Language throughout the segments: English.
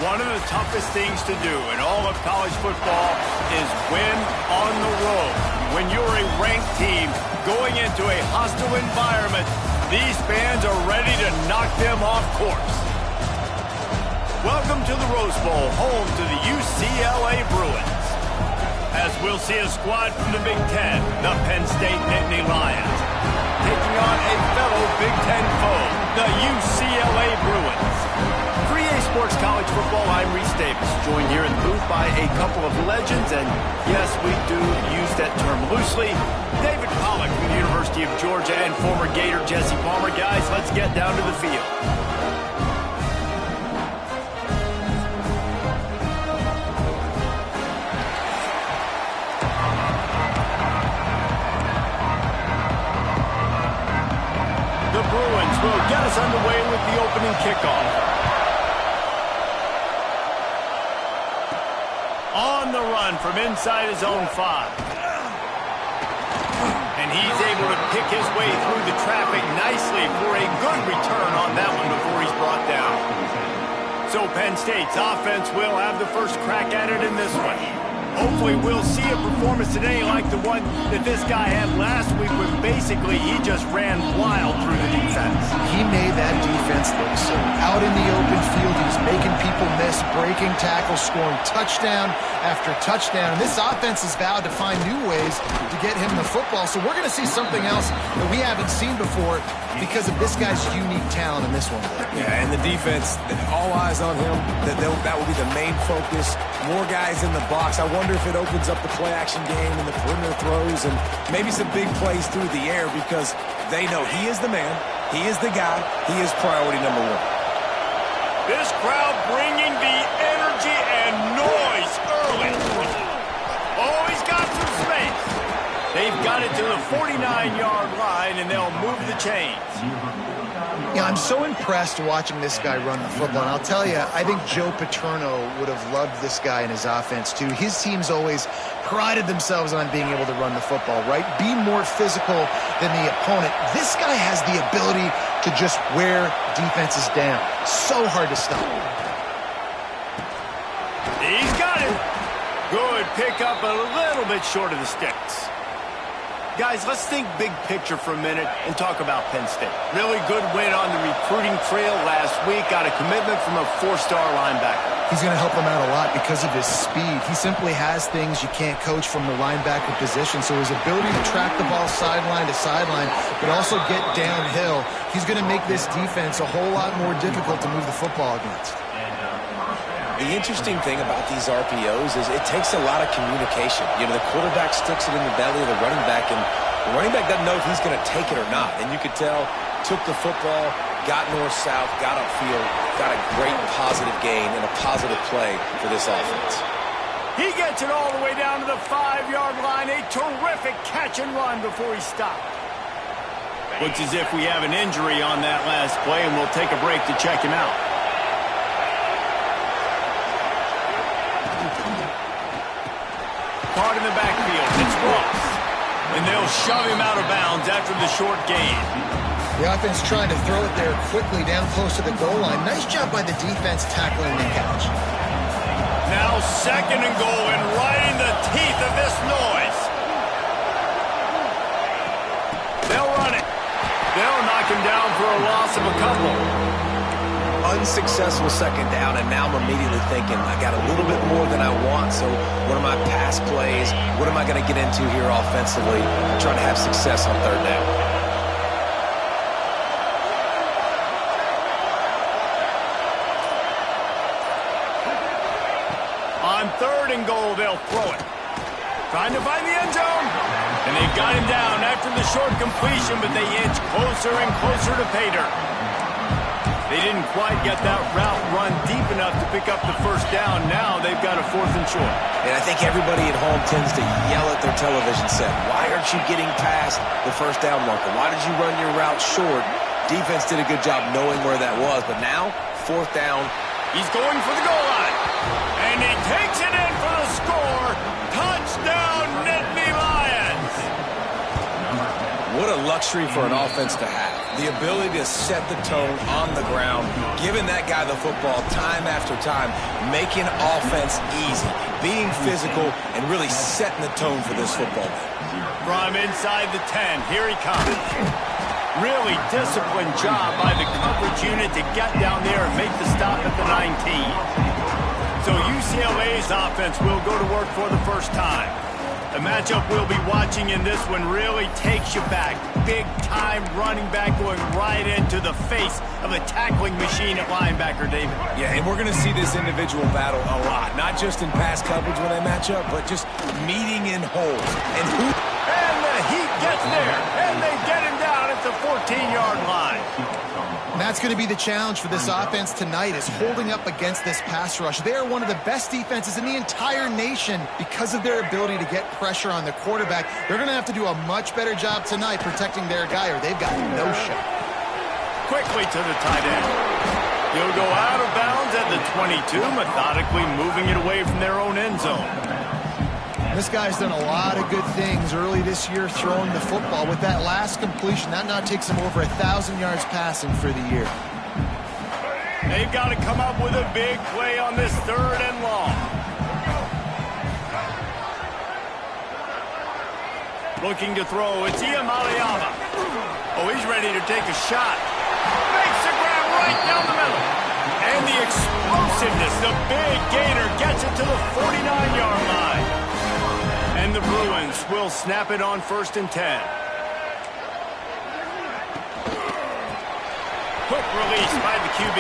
One of the toughest things to do in all of college football is win on the road. When you're a ranked team going into a hostile environment, these fans are ready to knock them off course. Welcome to the Rose Bowl, home to the UCLA Bruins. As we'll see a squad from the Big Ten, the Penn State-UCLA Lions, taking on a fellow Big Ten foe, the UCLA Bruins. For EA Sports College Football, I'm Reese Davis, joined here in the booth by a couple of legends, and yes, we do use that term loosely. David Pollack from the University of Georgia and former Gator Jesse Palmer. Guys, let's get down to the field. The Bruins will get us underway with the opening kickoff. On the run from inside his own 5. And he's able to pick his way through the traffic nicely for a good return on that one before he's brought down. So Penn State's offense will have the first crack at it in this one. Hopefully we'll see a performance today like the one that this guy had last week when basically he just ran wild through the defense. He made that defense look so out in the open field. He's making people miss, breaking tackles, scoring touchdown after touchdown. And this offense has vowed to find new ways to get him the football. So we're going to see something else that we haven't seen before because of this guy's unique talent in this one. Yeah, and the defense, all eyes on him. That will be the main focus. More guys in the box. I wonder if it opens up the play-action game and the perimeter throws and maybe some big plays through the air because they know he is the man, he is the guy, he is priority number 1. This crowd bringing the energy and noise early. Oh, he's got some space. They've got it to the 49-yard line, and they'll move the chains. Yeah, I'm so impressed watching this guy run the football. And I'll tell you, I think Joe Paterno would have loved this guy in his offense, too. His teams always prided themselves on being able to run the football, right? Be more physical than the opponent. This guy has the ability to just wear defenses down. So hard to stop. He's got it. Good pickup, a little bit short of the sticks. Guys, let's think big picture for a minute and talk about Penn State. Really good win on the recruiting trail last week. Got a commitment from a 4-star linebacker. He's going to help them out a lot because of his speed. He simply has things you can't coach from the linebacker position. So his ability to track the ball sideline to sideline, but also get downhill, he's going to make this defense a whole lot more difficult to move the football against. The interesting thing about these RPOs is it takes a lot of communication. You know, the quarterback sticks it in the belly of the running back, and the running back doesn't know if he's going to take it or not. And you could tell, took the football, got north-south, got upfield, got a great positive gain and a positive play for this offense. He gets it all the way down to the 5-yard line. A terrific catch and run before he stopped. Looks as if we have an injury on that last play, and we'll take a break to check him out. Caught in the backfield. It's Ross. And they'll shove him out of bounds after the short gain. The offense trying to throw it there quickly down close to the goal line. Nice job by the defense tackling the catch. Now 2nd and goal, and right in the teeth of this noise. They'll run it. They'll knock him down for a loss of a couple. Unsuccessful 2nd down, and now I'm immediately thinking, I got a little bit more than I want, so what are my pass plays? What am I going to get into here offensively? Trying to have success on 3rd down. On 3rd and goal, they'll throw it. Trying to find the end zone. And they've got him down after the short completion, but they inch closer and closer to pay dirt. They didn't quite get that route run deep enough to pick up the 1st down. Now they've got a 4th and short. And I think everybody at home tends to yell at their television set. Why aren't you getting past the 1st down marker? Why did you run your route short? Defense did a good job knowing where that was. But now, 4th down. He's going for the goal line. And he takes it in for the score. Touchdown, Nittany Lions. What a luxury for an offense to have. The ability to set the tone on the ground, giving that guy the football time after time, making offense easy, being physical, and really setting the tone for this football game. From inside the 10, here he comes. Really disciplined job by the coverage unit to get down there and make the stop at the 19. So UCLA's offense will go to work for the first time. The matchup we'll be watching in this one really takes you back. Big-time running back going right into the face of a tackling machine at linebacker, David. Yeah, and we're going to see this individual battle a lot. Not just in pass coverage when they match up, but just meeting in holes. And the Heat gets there, and they get him down at the 14-yard line. And that's going to be the challenge for this offense tonight, is holding up against this pass rush. They are one of the best defenses in the entire nation because of their ability to get pressure on the quarterback. They're going to have to do a much better job tonight protecting their guy, or they've got no shot. Quickly to the tight end. He'll go out of bounds at the 22, methodically moving it away from their own end zone. This guy's done a lot of good things early this year throwing the football. With that last completion, that now takes him over 1,000 yards passing for the year. They've got to come up with a big play on this 3rd and long. Looking to throw, it's Iamaleava. Oh, he's ready to take a shot. Makes the grab right down the middle. And the explosiveness, the big gainer gets it to the 49-yard line. And the Bruins will snap it on 1st and 10. Quick release by the QB.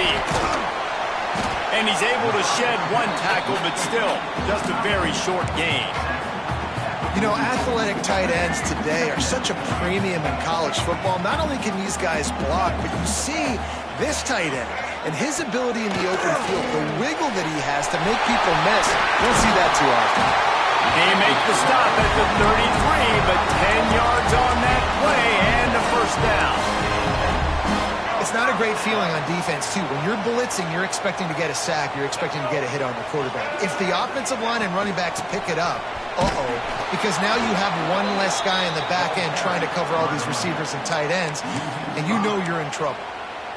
And he's able to shed one tackle, but still just a very short gain. You know, athletic tight ends today are such a premium in college football. Not only can these guys block, but you see this tight end and his ability in the open field, the wiggle that he has to make people miss. You don't see that too often. They make the stop at the 33, but 10 yards on that play and a 1st down. It's not a great feeling on defense, too. When you're blitzing, you're expecting to get a sack. You're expecting to get a hit on the quarterback. If the offensive line and running backs pick it up, because now you have one less guy in the back end trying to cover all these receivers and tight ends, and you know you're in trouble.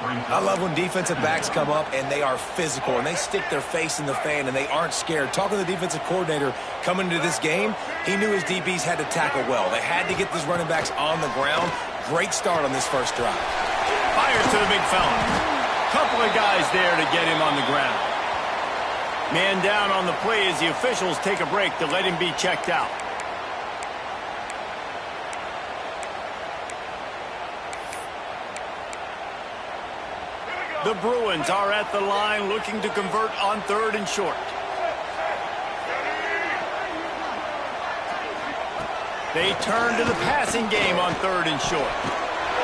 I love when defensive backs come up and they are physical and they stick their face in the fan and they aren't scared. Talking to the defensive coordinator coming into this game, he knew his DBs had to tackle well. They had to get these running backs on the ground. Great start on this first drive. Fires to the big fella. Couple of guys there to get him on the ground. Man down on the play as the officials take a break to let him be checked out. The Bruins are at the line looking to convert on 3rd and short. They turn to the passing game on 3rd and short.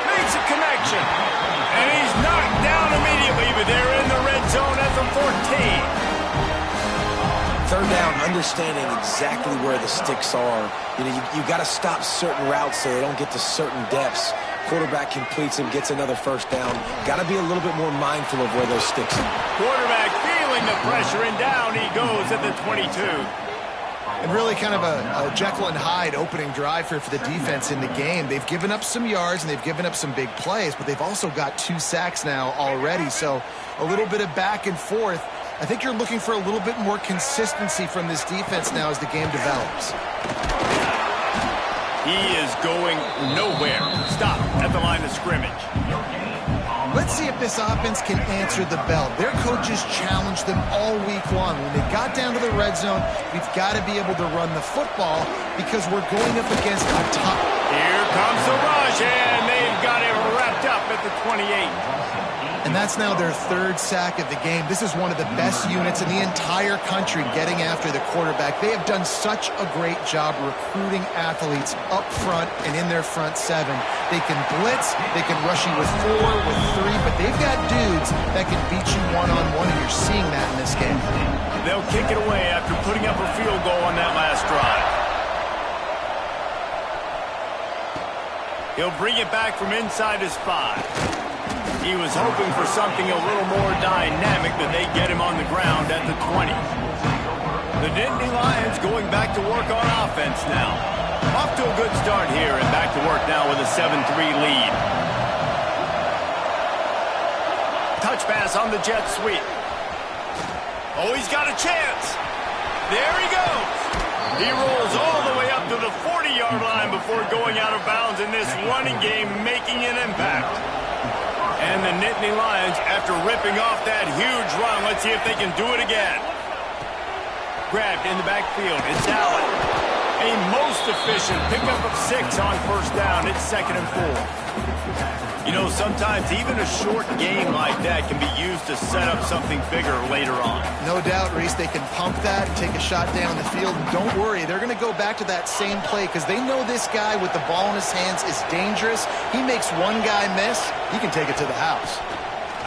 Makes a connection. And he's knocked down immediately, but they're in the red zone at the 14. 3rd down, understanding exactly where the sticks are. You know, you got to stop certain routes so they don't get to certain depths. Quarterback completes him, gets another 1st down. Got to be a little bit more mindful of where those sticks are. Quarterback feeling the pressure, and down he goes at the 22. And really kind of a Jekyll and Hyde opening drive here for the defense in the game. They've given up some yards and they've given up some big plays, but they've also got 2 sacks now already. So a little bit of back and forth. I think you're looking for a little bit more consistency from this defense now as the game develops. He is going nowhere. Stop at the line of scrimmage. Let's see if this offense can answer the bell. Their coaches challenged them all week long. When they got down to the red zone, we've got to be able to run the football because we're going up against a top. Here comes the rush, and they've got it wrapped up at the 28. And that's now their 3rd sack of the game. This is one of the best units in the entire country getting after the quarterback. They have done such a great job recruiting athletes up front and in their front 7. They can blitz, they can rush you with 4, with 3, but they've got dudes that can beat you one-on-one, and you're seeing that in this game. They'll kick it away after putting up a field goal on that last drive. He'll bring it back from inside his 5. He was hoping for something a little more dynamic, but they get him on the ground at the 20. The Nittany Lions going back to work on offense now. Off to a good start here and back to work now with a 7-3 lead. Touch pass on the jet sweep. Oh, he's got a chance. There he goes. He rolls all the way up to the 40-yard line before going out of bounds in this running game, making an impact. And the Nittany Lions, after ripping off that huge run, let's see if they can do it again. Grabbed in the backfield. It's Allen. A most efficient pickup of 6 on first down. It's 2nd and 4. You know, sometimes even a short game like that can be used to set up something bigger later on. No doubt, Reese, they can pump that, take a shot down the field. And don't worry, they're going to go back to that same play because they know this guy with the ball in his hands is dangerous. He makes one guy miss, he can take it to the house.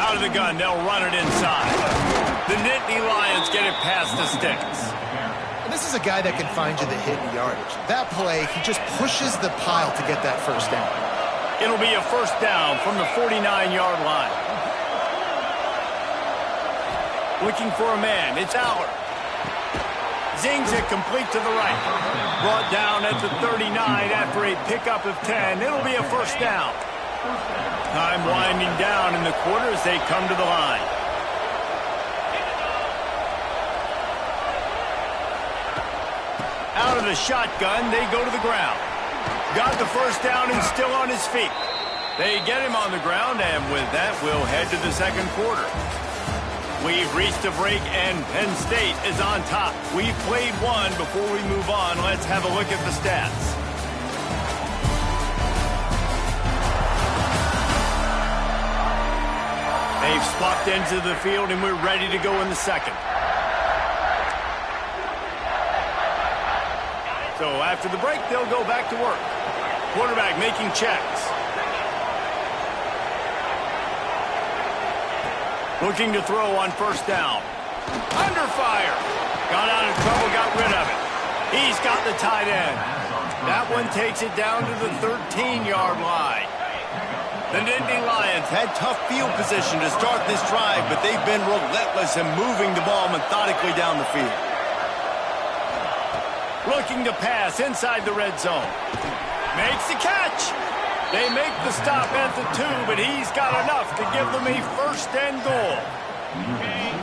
Out of the gun, they'll run it inside. The Nittany Lions get it past the sticks. And this is a guy that can find you the hidden yardage. That play, he just pushes the pile to get that first down. It'll be a first down from the 49-yard line. Looking for a man. It's Aller. Zings it complete to the right. Brought down at the 39 after a pickup of 10. It'll be a first down. Time winding down in the quarter as they come to the line. Out of the shotgun, they go to the ground. Got the first down and still on his feet. They get him on the ground, and with that, we'll head to the second quarter. We've reached a break, and Penn State is on top. We've played one. Before we move on, let's have a look at the stats. They've swapped into the field, and we're ready to go in the second. So after the break, they'll go back to work. Quarterback making checks. Looking to throw on first down. Under fire. Got out of trouble, got rid of it. He's got the tight end. That one takes it down to the 13-yard line. The Nittany Lions had tough field position to start this drive, but they've been relentless in moving the ball methodically down the field. Looking to pass inside the red zone. Makes the catch. They make the stop at the 2, but he's got enough to give them a first and goal.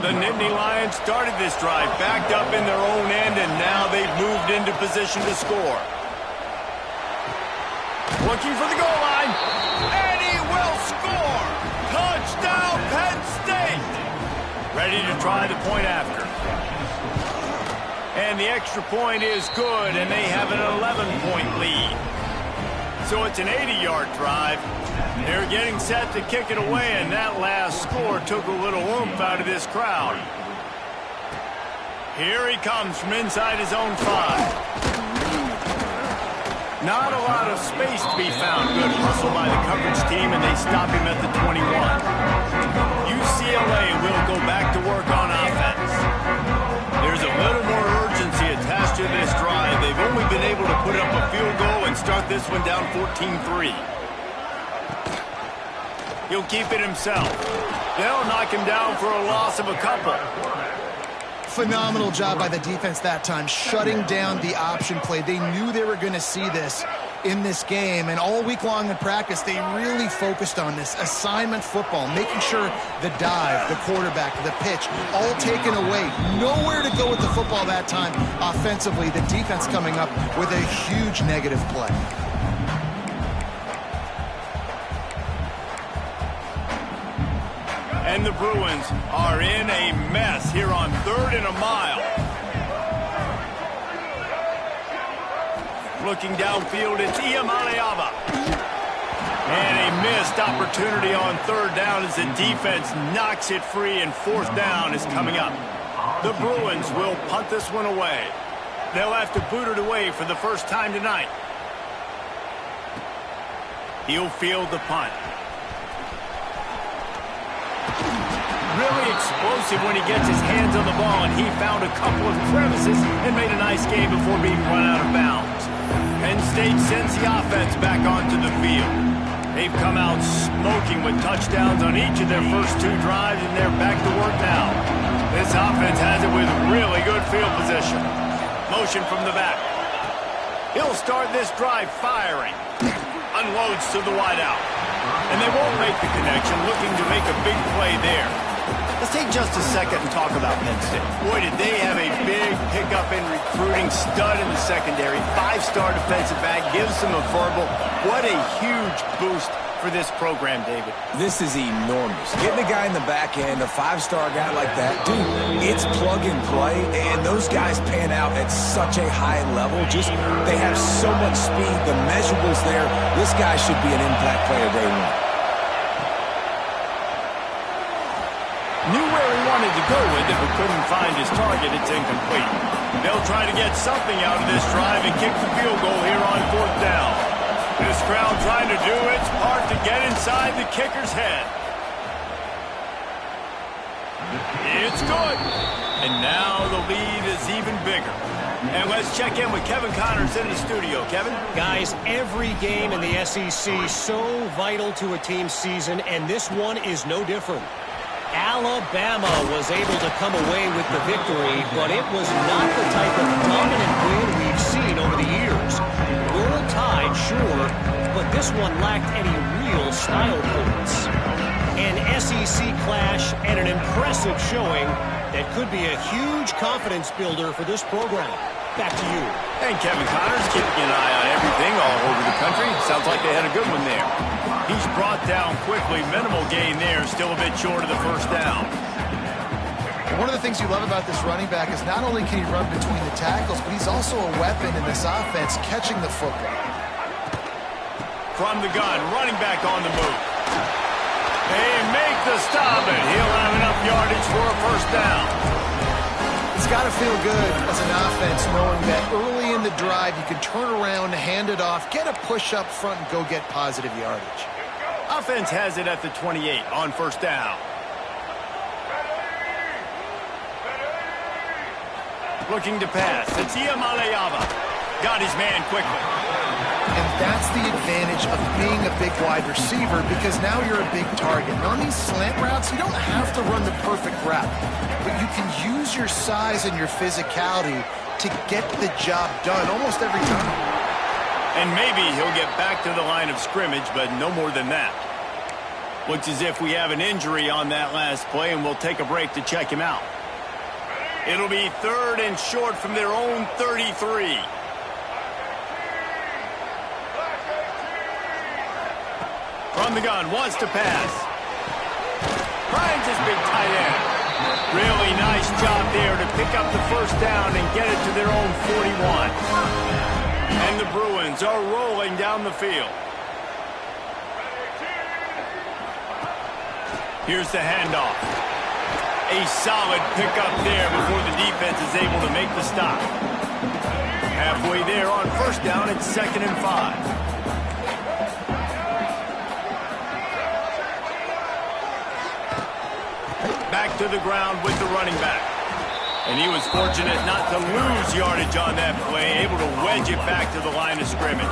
The Nittany Lions started this drive backed up in their own end, and now they've moved into position to score. Looking for the goal line, and he will score. Touchdown, Penn State. Ready to try the point after. And the extra point is good, and they have an 11-point lead. So it's an 80-yard drive. They're getting set to kick it away, and that last score took a little oomph out of this crowd. Here he comes from inside his own 5. Not a lot of space to be found. Good hustle by the coverage team, and they stop him at the 21. UCLA will go back to work on offense. There's a little more urgency attached to this drive. They've only been able to put up a field goal and start this one down 14-3. He'll keep it himself. They'll knock him down for a loss of a couple. Phenomenal job by the defense that time, shutting down the option play. They knew they were going to see this in this game, and all week long in practice, they really focused on this assignment football, making sure the dive, the quarterback, the pitch, all taken away. Nowhere to go with the football that time offensively. The defense coming up with a huge negative play. And the Bruins are in a mess here on 3rd and a mile. Looking downfield, it's Iamaleava. And a missed opportunity on 3rd down as the defense knocks it free, and 4th down is coming up. The Bruins will punt this one away. They'll have to boot it away for the first time tonight. He'll field the punt. Really explosive when he gets his hands on the ball, and he found a couple of crevices and made a nice game before being run out of bounds. Penn State sends the offense back onto the field. They've come out smoking with touchdowns on each of their first 2 drives, and they're back to work now. This offense has it with really good field position. Motion from the back. He'll start this drive firing. Unloads to the wideout. And they won't make the connection, looking to make a big play there. Let's take just a second and talk about Penn State. Boy, did they have a big pickup in recruiting. Stud in the secondary. 5-star defensive back. Gives them a verbal. What a huge boost for this program, David. This is enormous. Getting a guy in the back end, a 5-star guy like that, dude, it's plug and play, and those guys pan out at such a high level. Just, they have so much speed. The measurables there, this guy should be an impact player day one. Knew where he wanted to go with it, but couldn't find his target. It's incomplete. They'll try to get something out of this drive and kick the field goal here on 4th down. This crowd trying to do its part to get inside the kicker's head. It's good. And now the lead is even bigger. And let's check in with Kevin Connors in the studio. Kevin? Guys, every game in the SEC so vital to a team's season, and this one is no different. Alabama was able to come away with the victory, but it was not the type of dominant win we've seen over the years. World tied, sure, but this one lacked any real style points. An SEC clash and an impressive showing that could be a huge confidence builder for this program. Back to you. And Kevin Connors keeping an eye on everything all over the country. Sounds like they had a good one there. He's brought down quickly. Minimal gain there. Still a bit short of the first down. One of the things you love about this running back is not only can he run between the tackles, but he's also a weapon in this offense catching the football. From the gun, running back on the move. They make the stop, and he'll have enough yardage for a first down. It's got to feel good as an offense knowing that early in the drive you can turn around, hand it off, get a push up front, and go get positive yardage. Offense has it at the 28 on first down. Looking to pass. It's Iamaleava. Got his man quickly. And that's the advantage of being a big wide receiver, because now you're a big target. And on these slant routes, you don't have to run the perfect route, but you can use your size and your physicality to get the job done almost every time. And maybe he'll get back to the line of scrimmage, but no more than that. Looks as if we have an injury on that last play, and we'll take a break to check him out. It'll be 3rd and short from their own 33. From the gun, wants to pass. Finds his big tight end. Really nice job there to pick up the first down and get it to their own 41. And the Bruins are rolling down the field. Here's the handoff. A solid pickup there before the defense is able to make the stop. Halfway there on first down, it's 2nd and 5. Back to the ground with the running back. And he was fortunate not to lose yardage on that play, able to wedge it back to the line of scrimmage.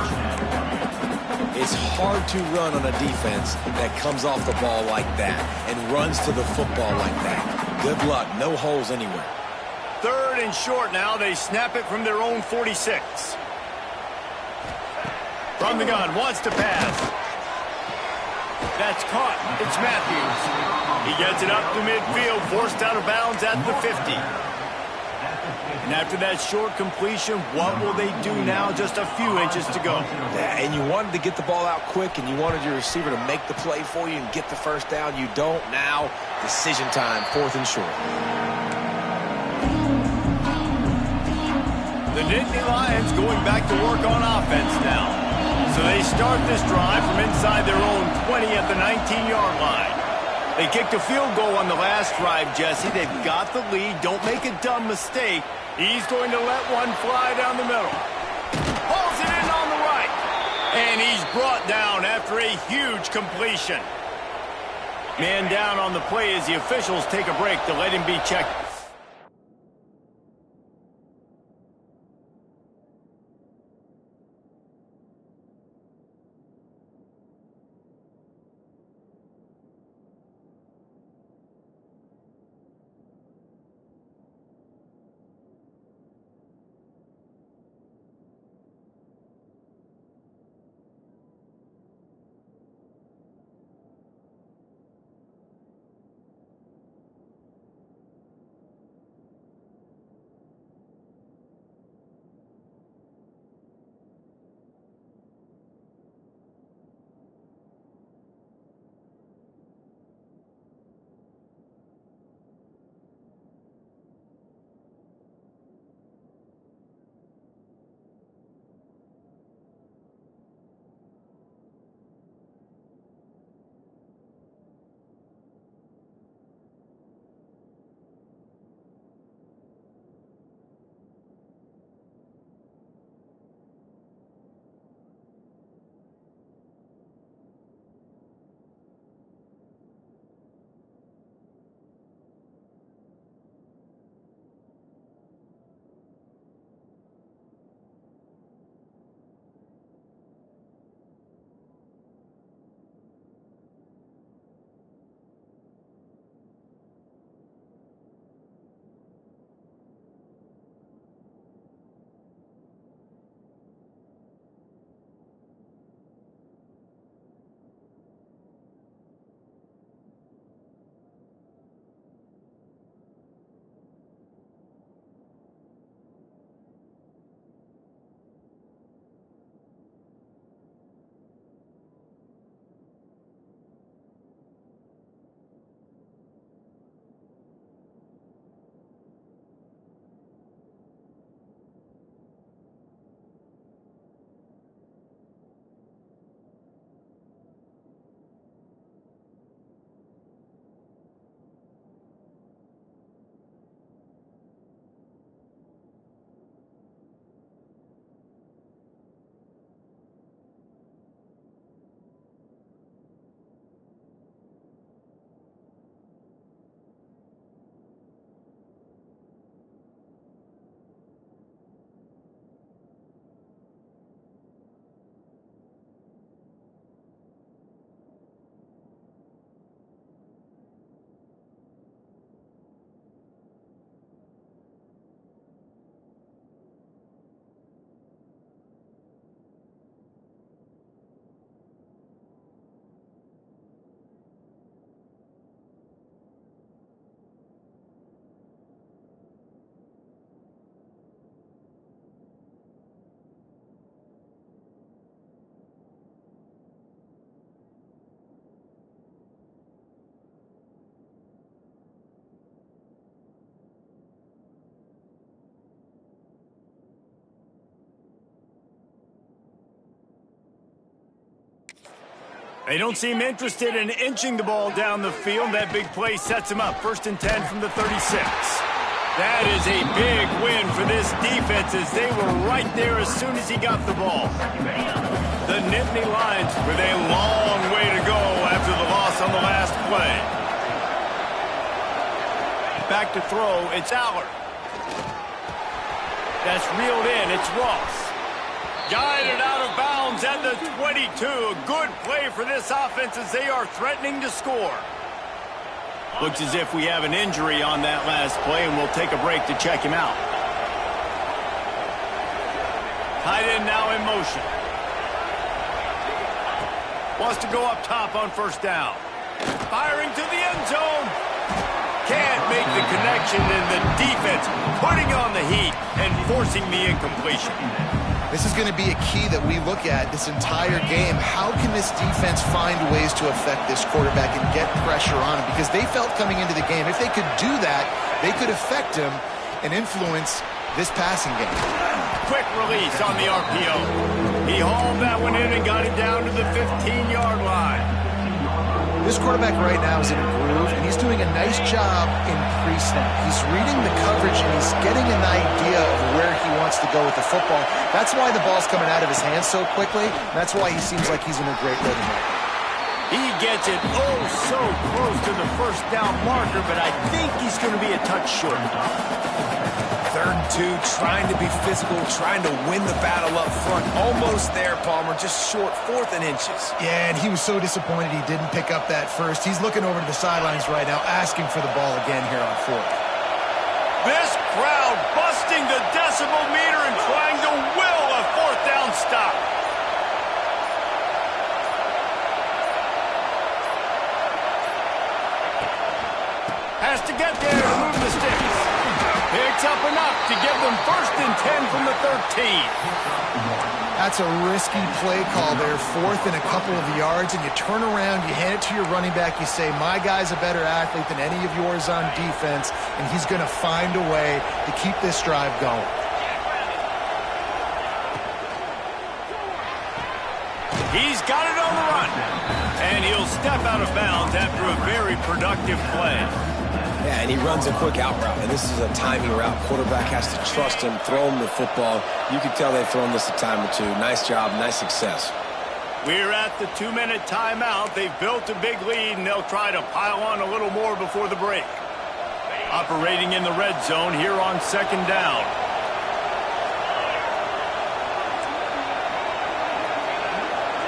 It's hard to run on a defense that comes off the ball like that and runs to the football like that. Good luck. No holes anywhere. 3rd and short now. They snap it from their own 46. From the gun, wants to pass. That's caught. It's Matthews. He gets it up to midfield, forced out of bounds at the 50. And after that short completion, what will they do now? Just a few inches to go. Yeah, and you wanted to get the ball out quick, and you wanted your receiver to make the play for you and get the first down. You don't now. Decision time, 4th and short. The Nittany Lions going back to work on offense now. So they start this drive from inside their own 20 at the 19-yard line. They kicked a field goal on the last drive, Jesse. They've got the lead. Don't make a dumb mistake. He's going to let one fly down the middle. Pulls it in on the right. And he's brought down after a huge completion. Man down on the play as the officials take a break to let him be checked. They don't seem interested in inching the ball down the field. That big play sets him up. 1st and 10 from the 36. That is a big win for this defense as they were right there as soon as he got the ball. The Nittany Lions with a long way to go after the loss on the last play. Back to throw, it's Aller. That's reeled in, it's Ross. Guided out of bounds at the 22. A good play for this offense as they are threatening to score. Looks as if we have an injury on that last play, and we'll take a break to check him out. Tight end now in motion. Wants to go up top on 1st down. Firing to the end zone. Can't make the connection, and the defense putting on the heat and forcing the incompletion. This is going to be a key that we look at this entire game. How can this defense find ways to affect this quarterback and get pressure on him? Because they felt coming into the game, if they could do that, they could affect him and influence this passing game. Quick release on the RPO. He hauled that one in and got it down to the 15-yard line. This quarterback right now is in a groove, and he's doing a nice job in pre-snap. He's reading the coverage, and he's getting an idea of where he wants to go with the football. That's why the ball's coming out of his hands so quickly. That's why he seems like he's in a great rhythm right now. He gets it so close to the 1st down marker, but I think he's going to be a touch short. 3rd and 2, trying to be physical, trying to win the battle up front. Almost there, Palmer, just short, 4th and inches. Yeah, and he was so disappointed he didn't pick up that first. He's looking over to the sidelines right now, asking for the ball again here on 4th. This crowd busting the decibel meter and trying to will a 4th down stop. Has to get there to move the sticks. Picks up enough to give them 1st and 10 from the 13. That's a risky play call there, 4th and a couple of yards, and you turn around, you hand it to your running back, you say, my guy's a better athlete than any of yours on defense, and he's going to find a way to keep this drive going. He's got it on the run, and he'll step out of bounds after a very productive play. Yeah, and he runs a quick out route, and this is a timing route. Quarterback has to trust him, throw him the football. You can tell they've thrown this a time or two. Nice job, nice success. We're at the 2-minute timeout. They've built a big lead, and they'll try to pile on a little more before the break. Operating in the red zone here on 2nd down.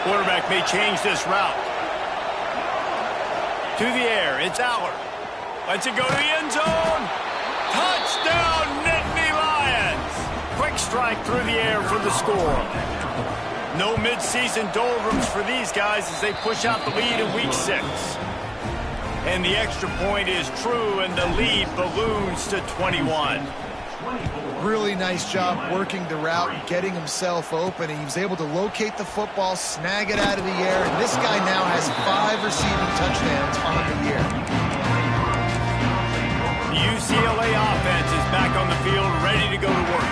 Quarterback may change this route. To the air, it's Aller. Lets it go to the end zone. Touchdown, Nittany Lions. Quick strike through the air for the score. No midseason doldrums for these guys as they push out the lead in week 6. And the extra point is true, and the lead balloons to 21. Really nice job working the route, getting himself open, and he was able to locate the football, snag it out of the air, and this guy now has 5 receiving touchdowns on the year. The UCLA offense is back on the field, ready to go to work.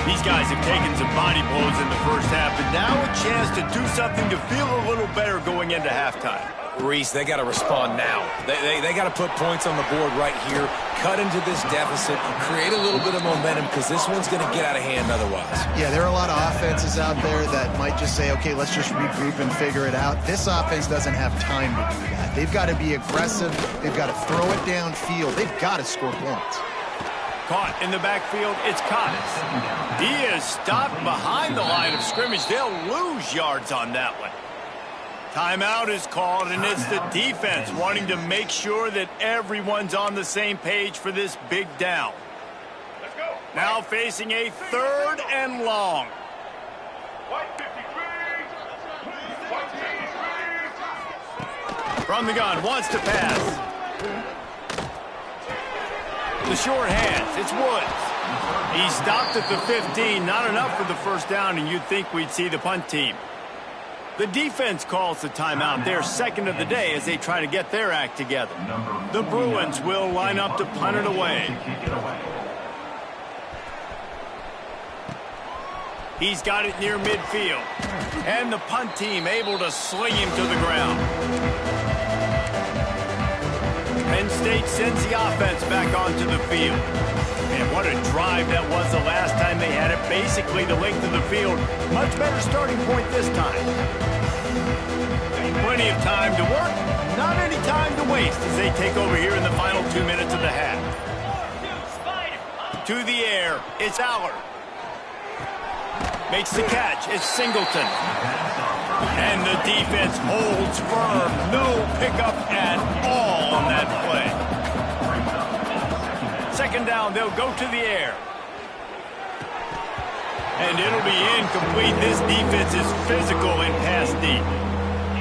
These guys have taken some body blows in the first half, but now a chance to do something to feel a little better going into halftime. Reese, they got to respond now. They got to put points on the board right here, cut into this deficit, create a little bit of momentum because this one's going to get out of hand otherwise. Yeah, there are a lot of offenses out there that might just say, okay, let's just regroup and figure it out. This offense doesn't have time to do that. They've got to be aggressive. They've got to throw it downfield. They've got to score points. Caught in the backfield, it's Cottis. He is stopped behind the line of scrimmage. They'll lose yards on that one. Timeout is called, and it's the defense wanting to make sure that everyone's on the same page for this big down. Now facing a 3rd and long. From the gun, wants to pass. The short hands, it's Woods. He stopped at the 15, not enough for the 1st down, and you'd think we'd see the punt team. The defense calls the timeout, their 2nd of the day, as they try to get their act together. The Bruins will line up to punt it away. He's got it near midfield. And the punt team able to sling him to the ground. Penn State sends the offense back onto the field. And what a drive that was the last time they had it. Basically the length of the field. Much better starting point this time. Plenty of time to work. Not any time to waste as they take over here in the final 2 minutes of the half. To the air, it's Aller. Makes the catch, it's Singleton. And the defense holds firm. No pickup at all on that play. Second down, they'll go to the air. And it'll be incomplete. This defense is physical in pass deep.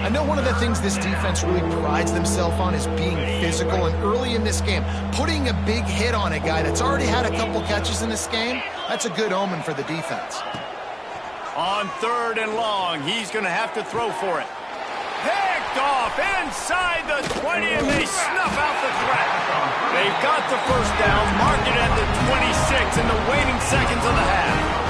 I know one of the things this defense really prides themselves on is being physical, and early in this game, putting a big hit on a guy that's already had a couple catches in this game, that's a good omen for the defense. On 3rd and long, he's going to have to throw for it. Picked off inside the 20, and they snuff out the threat. They've got the first down, mark it at the 26 in the waning seconds of the half.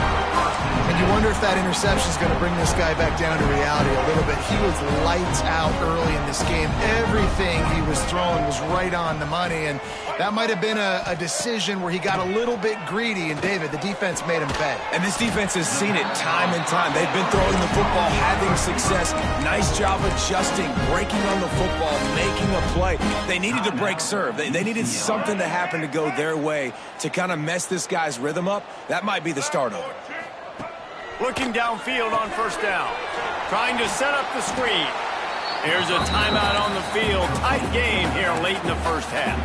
And you wonder if that interception is going to bring this guy back down to reality a little bit. He was lights out early in this game. Everything he was throwing was right on the money, and that might have been a decision where he got a little bit greedy, and David, the defense made him pay. And this defense has seen it time and time. They've been throwing the football, having success. Nice job adjusting, breaking on the football, making a play. They needed to break serve. They needed something to happen to go their way to kind of mess this guy's rhythm up. That might be the start of it. Looking downfield on first down. Trying to set up the screen. Here's a timeout on the field. Tight game here late in the first half.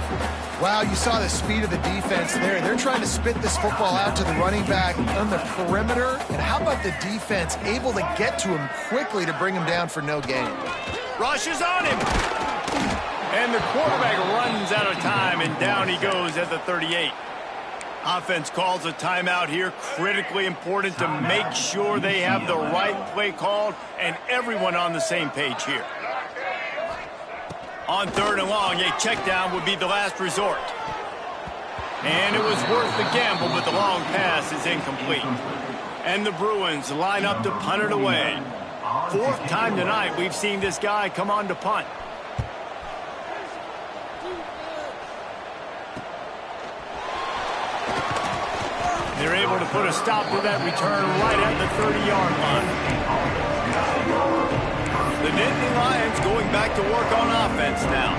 Wow, you saw the speed of the defense there. They're trying to spit this football out to the running back on the perimeter. And how about the defense able to get to him quickly to bring him down for no gain? Rush is on him. And the quarterback runs out of time, and down he goes at the 38. Offense calls a timeout here. Critically important to make sure they have the right play called and everyone on the same page here. On 3rd and long, a check down would be the last resort. And it was worth the gamble, but the long pass is incomplete. And the Bruins line up to punt it away. 4th time tonight we've seen this guy come on to punt. They're able to put a stop to that return right at the 30-yard line. The Nittany Lions going back to work on offense now.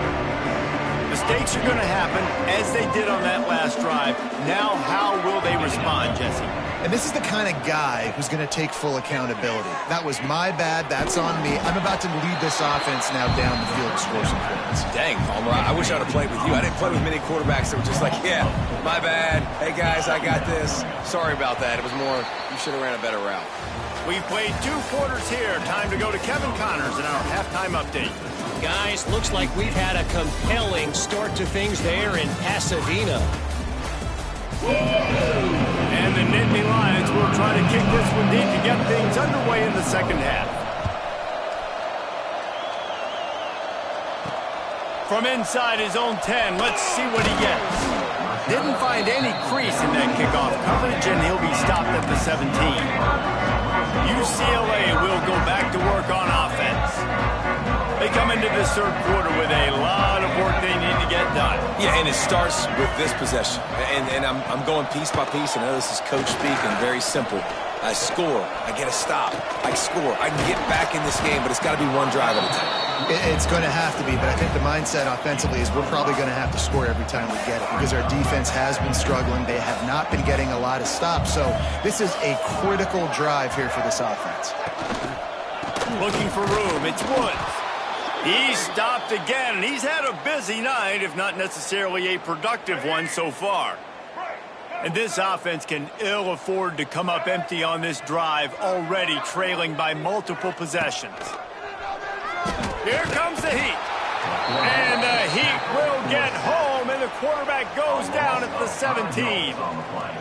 Mistakes are going to happen, as they did on that last drive. Now, how will they respond, Jesse? And this is the kind of guy who's going to take full accountability. That was my bad. That's on me. I'm about to lead this offense now down the field to score some points. Dang, Palmer, I wish I would have played with you. I didn't play with many quarterbacks that were just like, yeah, my bad. Hey, guys, I got this. Sorry about that. It was more, you should have ran a better route. We've played 2 quarters here. Time to go to Kevin Connors in our halftime update. Guys, looks like we've had a compelling start to things there in Pasadena. And the Nittany Lions will try to kick this one deep to get things underway in the second half. From inside his own 10, let's see what he gets. Didn't find any crease in that kickoff coverage, and he'll be stopped at the 17. UCLA will go back to work on offense. They come into this 3rd quarter with a lot of work they need to get done. Yeah, and it starts with this possession. And I'm going piece by piece, and I know this is coach speak and very simple. I score. I get a stop. I score. I can get back in this game, but it's got to be one drive at a time. It's going to have to be, but I think the mindset offensively is we're probably going to have to score every time we get it because our defense has been struggling. They have not been getting a lot of stops, so this is a critical drive here for this offense. Looking for room. It's Woods. He's stopped again, and he's had a busy night, if not necessarily a productive one so far. And this offense can ill afford to come up empty on this drive, already trailing by multiple possessions. Here comes the Heat. And the Heat will get home, and the quarterback goes down at the 17.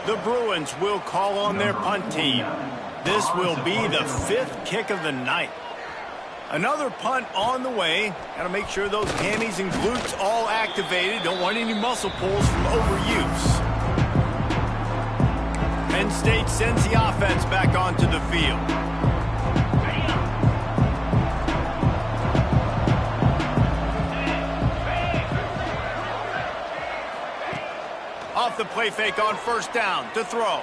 The Bruins will call on their punt team. This will be the 5th kick of the night. Another punt on the way. Got to make sure those hammies and glutes all activated. Don't want any muscle pulls from overuse. Penn State sends the offense back onto the field. Off the play fake on first down to throw.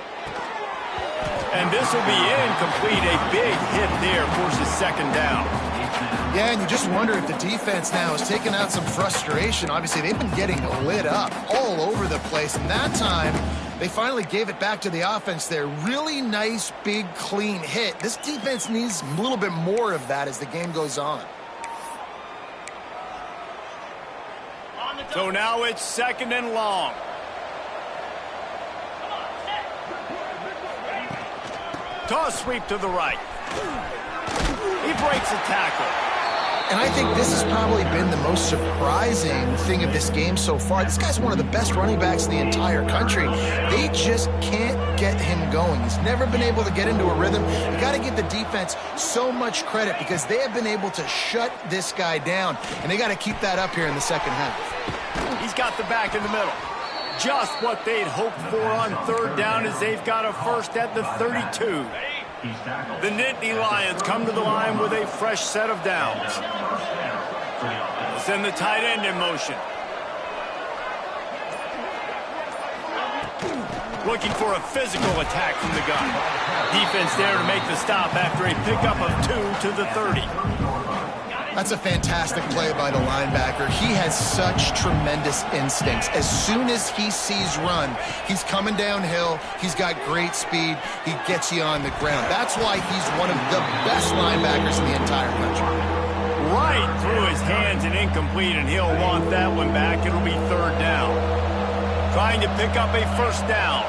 And this will be incomplete. A big hit there forces second down. Yeah, and you just wonder if the defense now is taking out some frustration. Obviously, they've been getting lit up all over the place, and that time they finally gave it back to the offense there. Really nice, big, clean hit. This defense needs a little bit more of that as the game goes on. So now it's second and long. Toss sweep to the right. He breaks a tackle. And I think this has probably been the most surprising thing of this game so far. This guy's one of the best running backs in the entire country. They just can't get him going. He's never been able to get into a rhythm. You got to give the defense so much credit because they have been able to shut this guy down, and they got to keep that up here in the second half. He's got the back in the middle. Just what they'd hoped for on third down as they've got a first at the 32. The Nittany Lions come to the line with a fresh set of downs. Send the tight end in motion. Looking for a physical attack from the gun. Defense there to make the stop after a pickup of 2 to the 30. That's a fantastic play by the linebacker. He has such tremendous instincts. As soon as he sees run, he's coming downhill. He's got great speed. He gets you on the ground. That's why he's one of the best linebackers in the entire country. Right through his hands and incomplete, and he'll want that one back. It'll be third down. Trying to pick up a first down.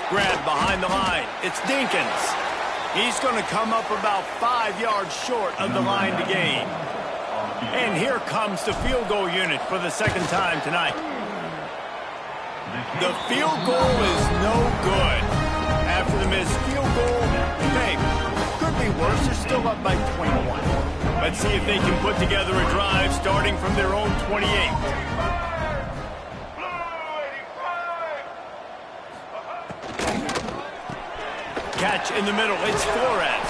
Grab behind the line. It's Dinkins. He's going to come up about 5 yards short of the line to gain. And here comes the field goal unit for the second time tonight. The field goal is no good. After the missed field goal, maybe. Could be worse. They're still up by 21. Let's see if they can put together a drive starting from their own 28. Catch in the middle. It's Flores.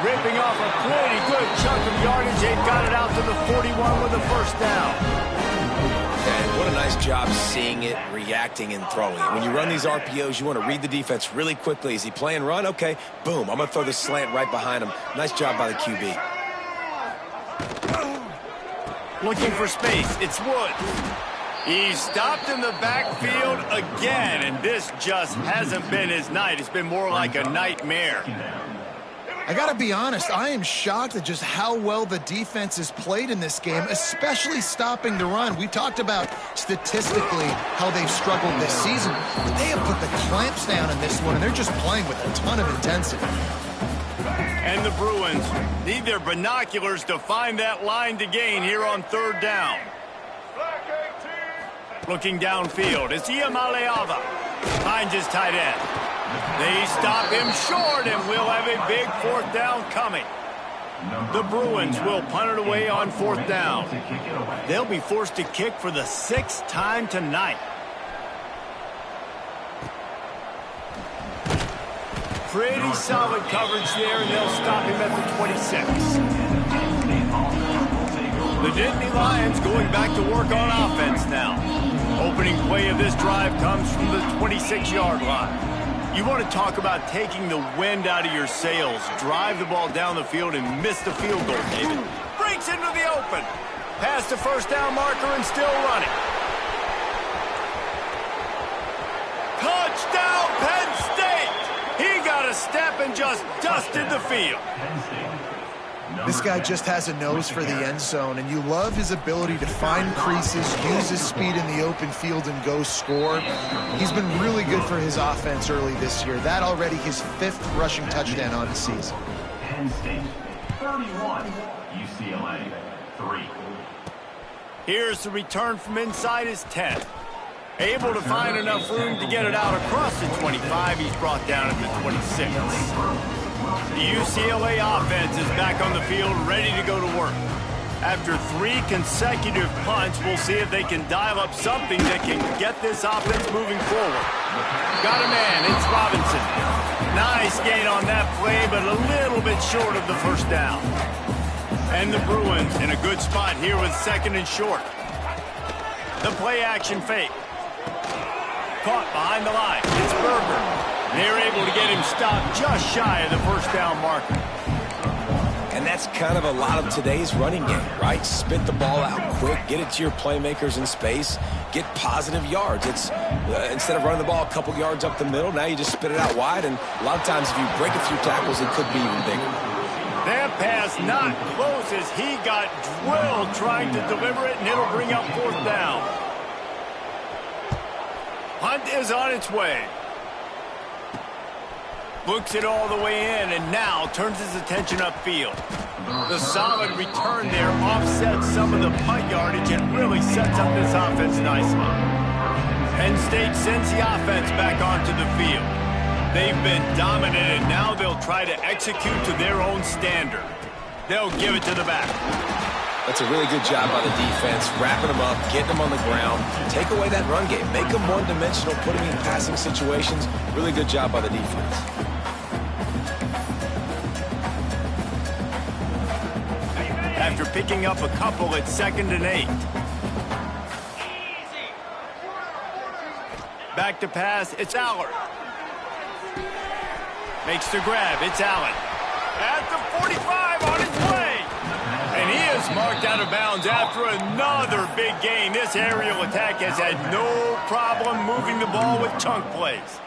Ripping off a pretty good chunk of yardage. They've got it out to the 41 with a first down. And what a nice job seeing it, reacting, and throwing. When you run these RPOs, you want to read the defense really quickly. Is he playing run? Okay, boom. I'm going to throw the slant right behind him. Nice job by the QB. Looking for space. It's Woods. He's stopped in the backfield again, and this just hasn't been his night. It's been more like a nightmare. I got to be honest, I am shocked at just how well the defense has played in this game, especially stopping the run. We talked about statistically how they've struggled this season, but they have put the clamps down in this one, and they're just playing with a ton of intensity. And the Bruins need their binoculars to find that line to gain here on third down. Looking downfield, it's Iamaleava. Finds his tight end. They stop him short, and we'll have a big fourth down coming. The Bruins will punt it away on fourth down. They'll be forced to kick for the 6th time tonight. Pretty solid coverage there, and they'll stop him at the 26. The Nittany Lions going back to work on offense now. Opening play of this drive comes from the 26-yard line. You want to talk about taking the wind out of your sails. Drive the ball down the field and miss the field goal, David. Breaks into the open. Past the first down marker and still running. Touchdown, Penn State! He got a step and just dusted the field. This guy just has a nose for the end zone, and you love his ability to find creases, use his speed in the open field, and go score. He's been really good for his offense early this year. That already his 5th rushing touchdown on the season. Penn State, 31, UCLA, 3. Here's the return from inside his 10. Able to find enough room to get it out across the 25. He's brought down at the 26. The UCLA offense is back on the field, ready to go to work. After 3 consecutive punts, we'll see if they can dial up something that can get this offense moving forward. Got a man, it's Robinson. Nice gain on that play, but a little bit short of the first down. And the Bruins in a good spot here with 2nd and short. The play action fake. Caught behind the line. It's Berger. They're able to get him stopped just shy of the first down marker. And that's kind of a lot of today's running game, right? Spit the ball out quick, get it to your playmakers in space, get positive yards. It's instead of running the ball a couple yards up the middle, now you just spit it out wide, and a lot of times if you break a few tackles, it could be even bigger. That pass not close as he got drilled trying to deliver it, and it'll bring up 4th down. Hunt is on its way. Looks it all the way in, and now turns his attention upfield. The solid return there offsets some of the punt yardage and really sets up this offense nicely. Penn State sends the offense back onto the field. They've been dominant, and now they'll try to execute to their own standard. They'll give it to the back. That's a really good job by the defense, wrapping them up, getting them on the ground. Take away that run game. Make them one-dimensional, put them in passing situations. Really good job by the defense. After picking up a couple at 2nd and 8. Back to pass, it's Allard. Makes the grab, it's Allen. At the 45 on his way. And he is marked out of bounds after another big gain. This aerial attack has had no problem moving the ball with chunk plays.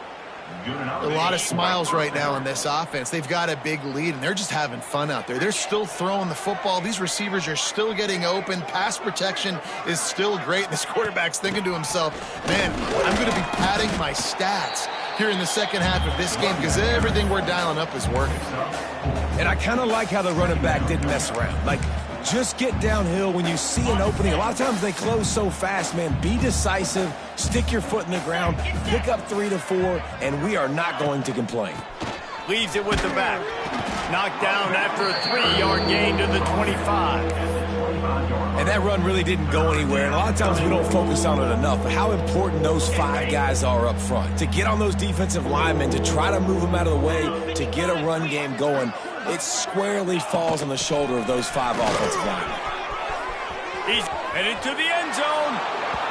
A lot of smiles right now in this offense. They've got a big lead, and they're just having fun out there. They're still throwing the football. These receivers are still getting open. Pass protection is still great. This quarterback's thinking to himself, man, I'm going to be padding my stats here in the second half of this game because everything we're dialing up is working. And I kind of like how the running back didn't mess around. Like, just get downhill when you see an opening. A lot of times they close so fast, man. Be decisive, stick your foot in the ground, pick up 3 to 4, and we are not going to complain. Leaves it with the back. Knocked down after a 3-yard gain to the 25. And that run really didn't go anywhere. And a lot of times we don't focus on it enough. But how important those 5 guys are up front. To get on those defensive linemen, to try to move them out of the way, to get a run game going, it squarely falls on the shoulder of those 5 offensive linemen. He's headed to the end zone,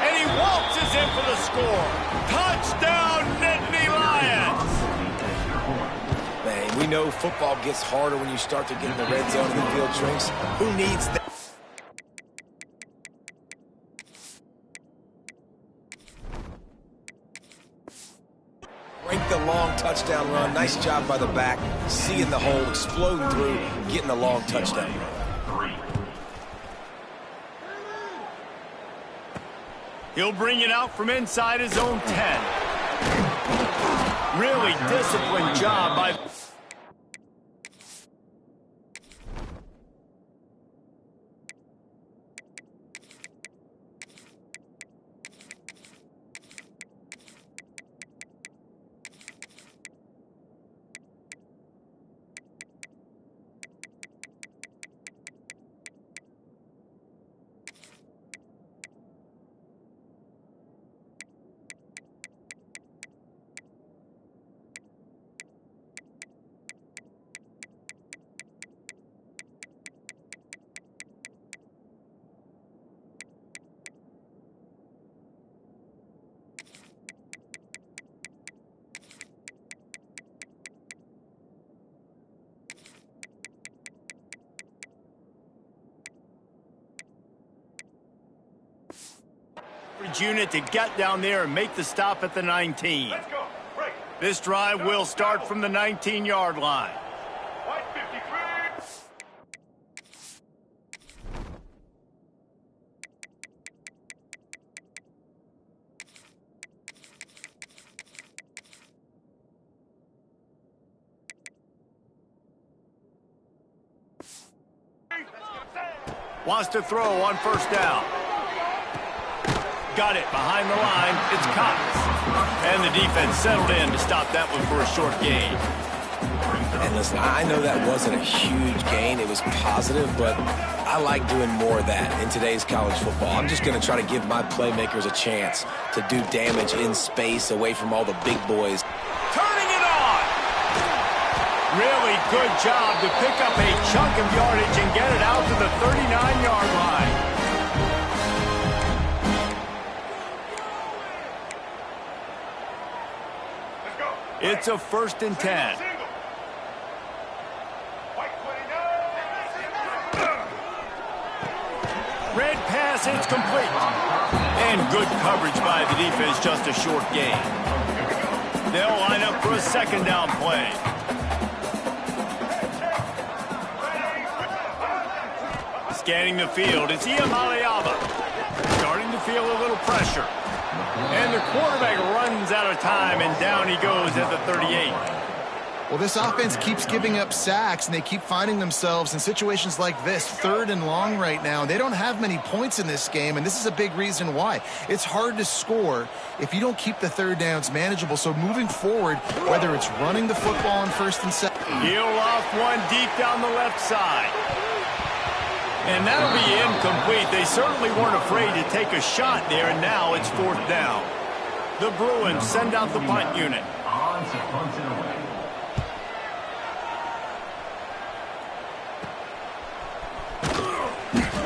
and he waltzes in for the score. Touchdown, Nittany Lions! Man, we know football gets harder when you start to get in the red zone and the field shrinks. Who needs that? Break the long touchdown run. Nice job by the back. Seeing the hole, exploding through, getting a long touchdown run. He'll bring it out from inside his own 10. Really disciplined job by... unit to get down there and make the stop at the 19. This drive will start from the 19-yard line. Wants to throw on first down. Got it behind the line. It's Cox. And the defense settled in to stop that one for a short gain. And listen, I know that wasn't a huge gain. It was positive, but I like doing more of that in today's college football. I'm just going to try to give my playmakers a chance to do damage in space away from all the big boys. Turning it on! Really good job to pick up a chunk of yardage and get it out to the 39-yard line. It's a 1st and 10. Red pass, it's complete. And good coverage by the defense, just a short gain. They'll line up for a 2nd down play. Scanning the field, it's Iamaleava. Starting to feel a little pressure. And the quarterback runs out of time, and down he goes at the 38. Well, this offense keeps giving up sacks, and they keep finding themselves in situations like this, 3rd and long right now. They don't have many points in this game, and this is a big reason why. It's hard to score if you don't keep the 3rd downs manageable. So moving forward, whether it's running the football on 1st and 2nd. He'll off one deep down the left side. And that'll be incomplete. They certainly weren't afraid to take a shot there, and now it's 4th down. The Bruins send out the punt unit. On to punt it away.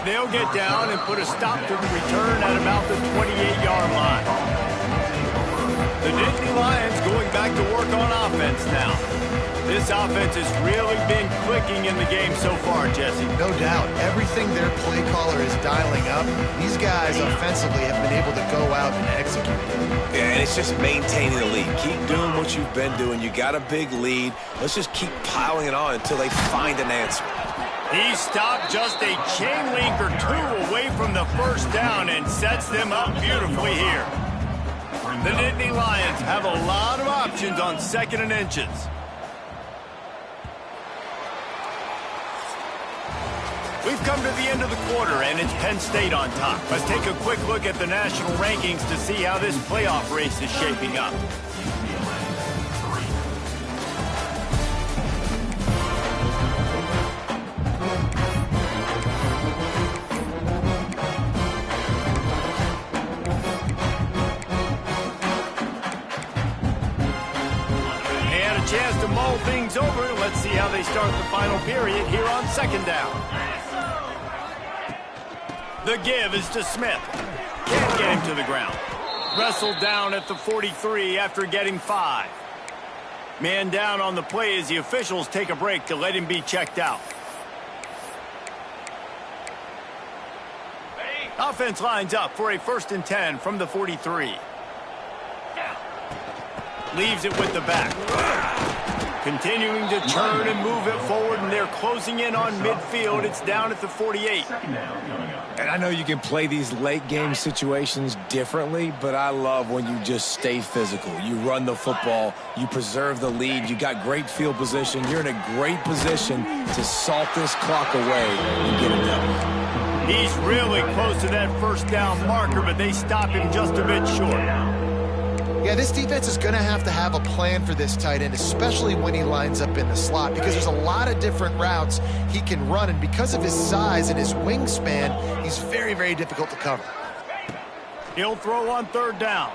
They'll get down and put a stop to the return at about the 28-yard line. The Nittany Lions going back to work on offense now. This offense has really been clicking in the game so far, Jesse. No doubt. Everything their play caller is dialing up, these guys offensively have been able to go out and execute. Yeah, and it's just maintaining the lead. Keep doing what you've been doing. You got a big lead. Let's just keep piling it on until they find an answer. He stopped just a chain link or 2 away from the 1st down and sets them up beautifully here. The Nittany Lions have a lot of options on 2nd and inches. We've come to the end of the quarter, and it's Penn State on top. Let's take a quick look at the national rankings to see how this playoff race is shaping up. And a chance to mull things over. Let's see how they start the final period here on 2nd down. The give is to Smith. Can't get him to the ground. Wrestled down at the 43 after getting 5. Man down on the play as the officials take a break to let him be checked out. Offense lines up for a 1st and 10 from the 43. Leaves it with the back. Continuing to turn and move it forward, and they're closing in on midfield. It's down at the 48. And I know you can play these late game situations differently, but I love when you just stay physical. You run the football, you preserve the lead, you got great field position. You're in a great position to salt this clock away and get it done. He's really close to that 1st down marker, but they stop him just a bit short. Yeah, this defense is going to have a plan for this tight end, especially when he lines up in the slot, because there's a lot of different routes he can run, and because of his size and his wingspan, he's very, very difficult to cover. He'll throw on 3rd down.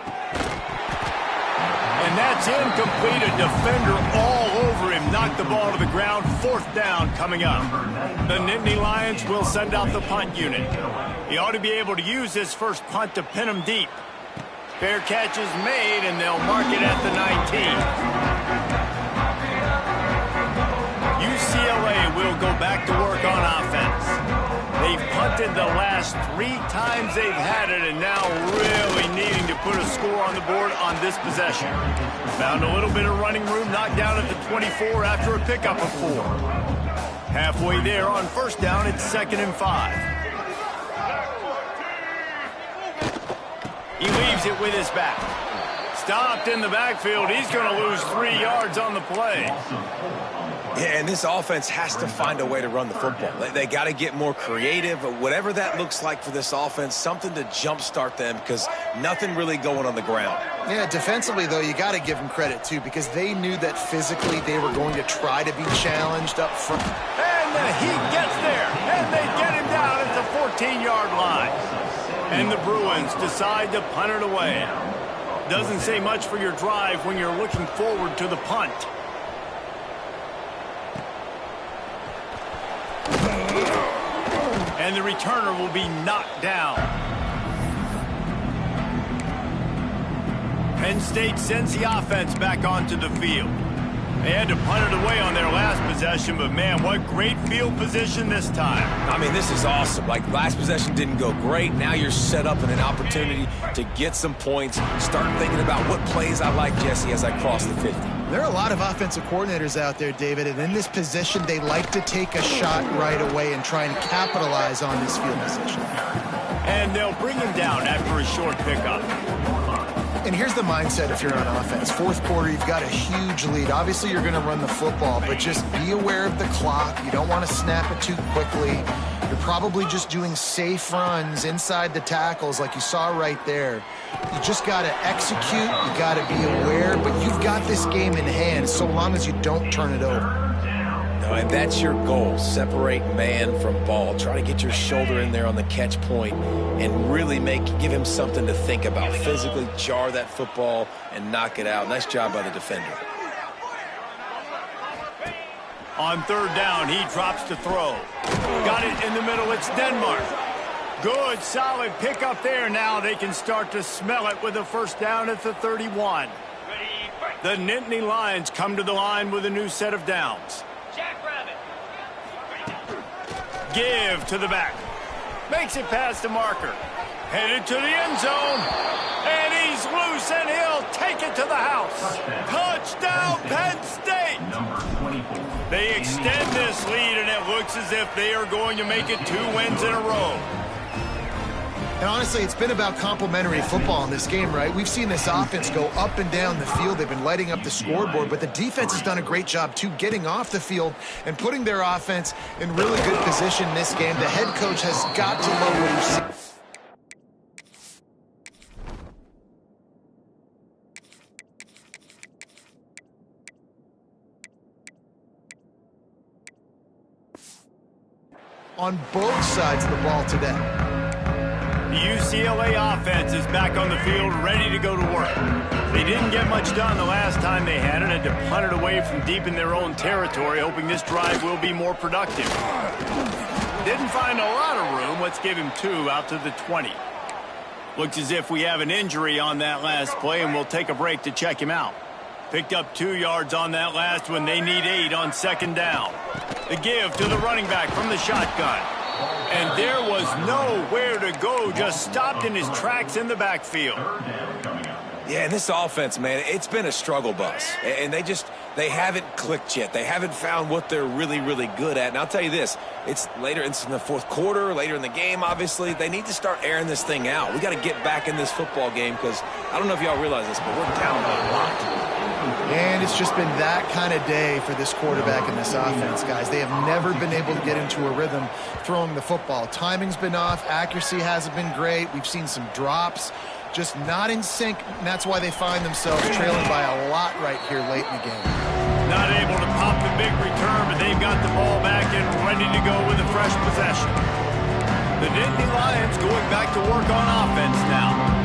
And that's incomplete. A defender all over him. Knocked the ball to the ground. 4th down coming up. The Nittany Lions will send out the punt unit. He ought to be able to use this first punt to pin him deep. Fair catch is made, and they'll mark it at the 19. UCLA will go back to work on offense. They've punted the last 3 times they've had it, and now really needing to put a score on the board on this possession. Found a little bit of running room, knocked down at the 24 after a pickup of 4. Halfway there on 1st down, it's 2nd and 5. He leaves it with his back. stopped in the backfield. He's going to lose 3 yards on the play. Yeah, and this offense has to find a way to run the football. They got to get more creative, whatever that looks like for this offense, something to jumpstart them because nothing really going on the ground. Yeah, defensively, though, you got to give them credit, too, because they knew that physically they were going to try to be challenged up front. And he gets there, and they get him down at the 14-yard line. And the Bruins decide to punt it away. Doesn't say much for your drive when you're looking forward to the punt. And the returner will be knocked down. Penn State sends the offense back onto the field. They had to punt it away on their last possession, but man, what great field position this time. I mean, this is awesome. Like, last possession didn't go great. Now you're set up in an opportunity to get some points. Start thinking about what plays I like, Jesse, as I cross the 50. There are a lot of offensive coordinators out there, David, and in this position, they like to take a shot right away and try and capitalize on this field position. And they'll bring him down after a short pickup. And here's the mindset if you're on offense. Fourth quarter, you've got a huge lead. Obviously, you're going to run the football, but just be aware of the clock. You don't want to snap it too quickly. You're probably just doing safe runs inside the tackles like you saw right there. You just got to execute. You got to be aware, but you've got this game in hand so long as you don't turn it over. No, and that's your goal. Separate man from ball. Try to get your shoulder in there on the catch point and really give him something to think about. Physically jar that football and knock it out. Nice job by the defender. On third down, he drops to throw. Got it in the middle. It's Denmark. Good, solid pickup there. Now they can start to smell it with a first down at the 31. The Nittany Lions come to the line with a new set of downs. Give to the back. Makes it past the marker. Headed to the end zone. And he's loose, and he'll take it to the house. Touchdown, Penn State. They extend this lead, and it looks as if they are going to make it 2 wins in a row. And honestly, it's been about complementary football in this game, right? We've seen this offense go up and down the field. They've been lighting up the scoreboard, but the defense has done a great job, too, getting off the field and putting their offense in really good position in this game. The head coach has got to love what he's seen. On both sides of the ball today. The UCLA offense is back on the field, ready to go to work. They didn't get much done the last time they had it, and to punt it away from deep in their own territory, hoping this drive will be more productive. Didn't find a lot of room. Let's give him 2 out to the 20. Looks as if we have an injury on that last play, and we'll take a break to check him out. Picked up 2 yards on that last one. They need 8 on second down. The give to the running back from the shotgun. And there was nowhere to go, just stopped in his tracks in the backfield. Yeah, and this offense, man, it's been a struggle bus. And they haven't clicked yet. They haven't found what they're really, really good at. And I'll tell you this, it's later in the fourth quarter, later in the game, obviously. They need to start airing this thing out. We got to get back in this football game because I don't know if y'all realize this, but we're down by a lot. And it's just been that kind of day for this quarterback and this offense, guys. They have never been able to get into a rhythm throwing the football. Timing's been off. Accuracy hasn't been great. We've seen some drops, just not in sync, and that's why they find themselves trailing by a lot right here late in the game. Not able to pop the big return, but they've got the ball back and ready to go with a fresh possession. The Nittany Lions going back to work on offense now.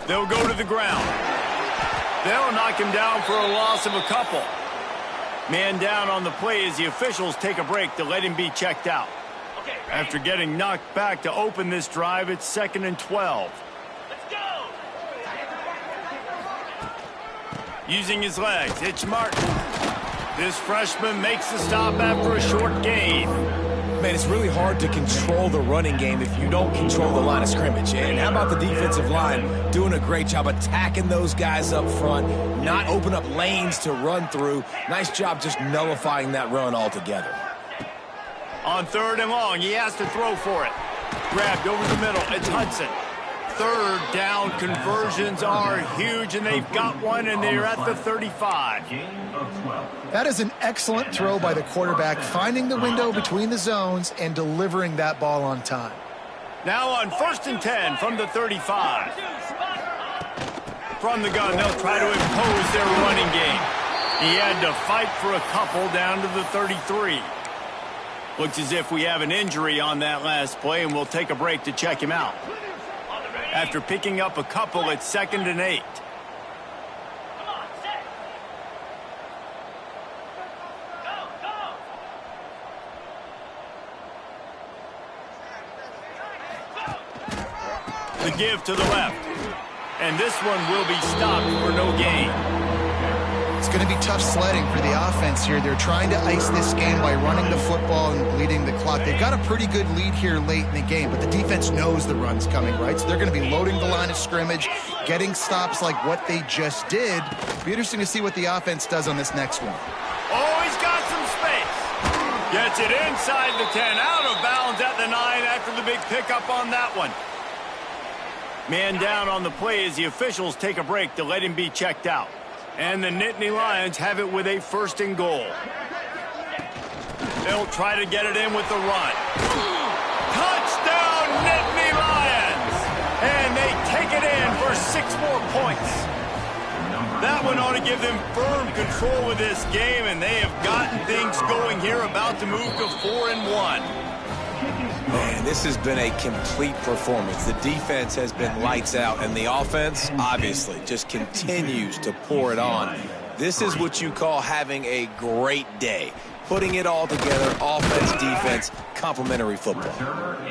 They'll go to the ground. They'll knock him down for a loss of a couple. Man down on the play as the officials take a break to let him be checked out. After getting knocked back to open this drive, it's 2nd and 12. Let's go! Using his legs, it's Martin. This freshman makes the stop after a short gain. Man, it's really hard to control the running game if you don't control the line of scrimmage. And how about the defensive line doing a great job attacking those guys up front, not open up lanes to run through. Nice job just nullifying that run altogether. On 3rd and long, he has to throw for it. Grabbed over the middle. It's Hudson. 3rd down conversions are huge, and they've got one, and they're at the 35. That is an excellent throw by the quarterback, finding the window between the zones and delivering that ball on time. Now on 1st and 10 from the 35. From the gun, they'll try to impose their running game. He had to fight for a couple down to the 33. Looks as if we have an injury on that last play, and we'll take a break to check him out. After picking up a couple, it's 2nd and 8. The give to the left. And this one will be stopped for no gain. It's going to be tough sledding for the offense here. They're trying to ice this game by running the football and bleeding the clock. They've got a pretty good lead here late in the game, but the defense knows the run's coming, right? So they're going to be loading the line of scrimmage, getting stops like what they just did. Be interesting to see what the offense does on this next one. Oh, he's got some space. Gets it inside the 10, out of bounds at the 9 after the big pickup on that one. Man down on the play as the officials take a break to let him be checked out. And the Nittany Lions have it with a 1st and goal. They'll try to get it in with the run. Touchdown, Nittany Lions! And they take it in for 6 more points. That one ought to give them firm control of this game, and they have gotten things going here, about to move to 4 and 1. Man, this has been a complete performance. The defense has been lights out, and the offense, obviously, just continues to pour it on. This is what you call having a great day. Putting it all together, offense, defense, complementary football.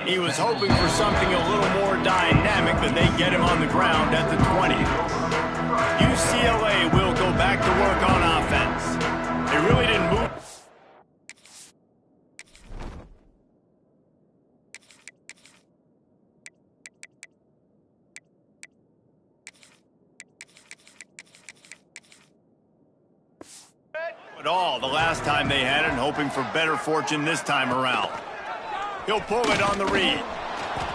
He was hoping for something a little more dynamic, but they get him on the ground at the 20. UCLA will go back to work on offense. They really didn't move. At all the last time they had it, and hoping for better fortune this time around. He'll pull it on the read.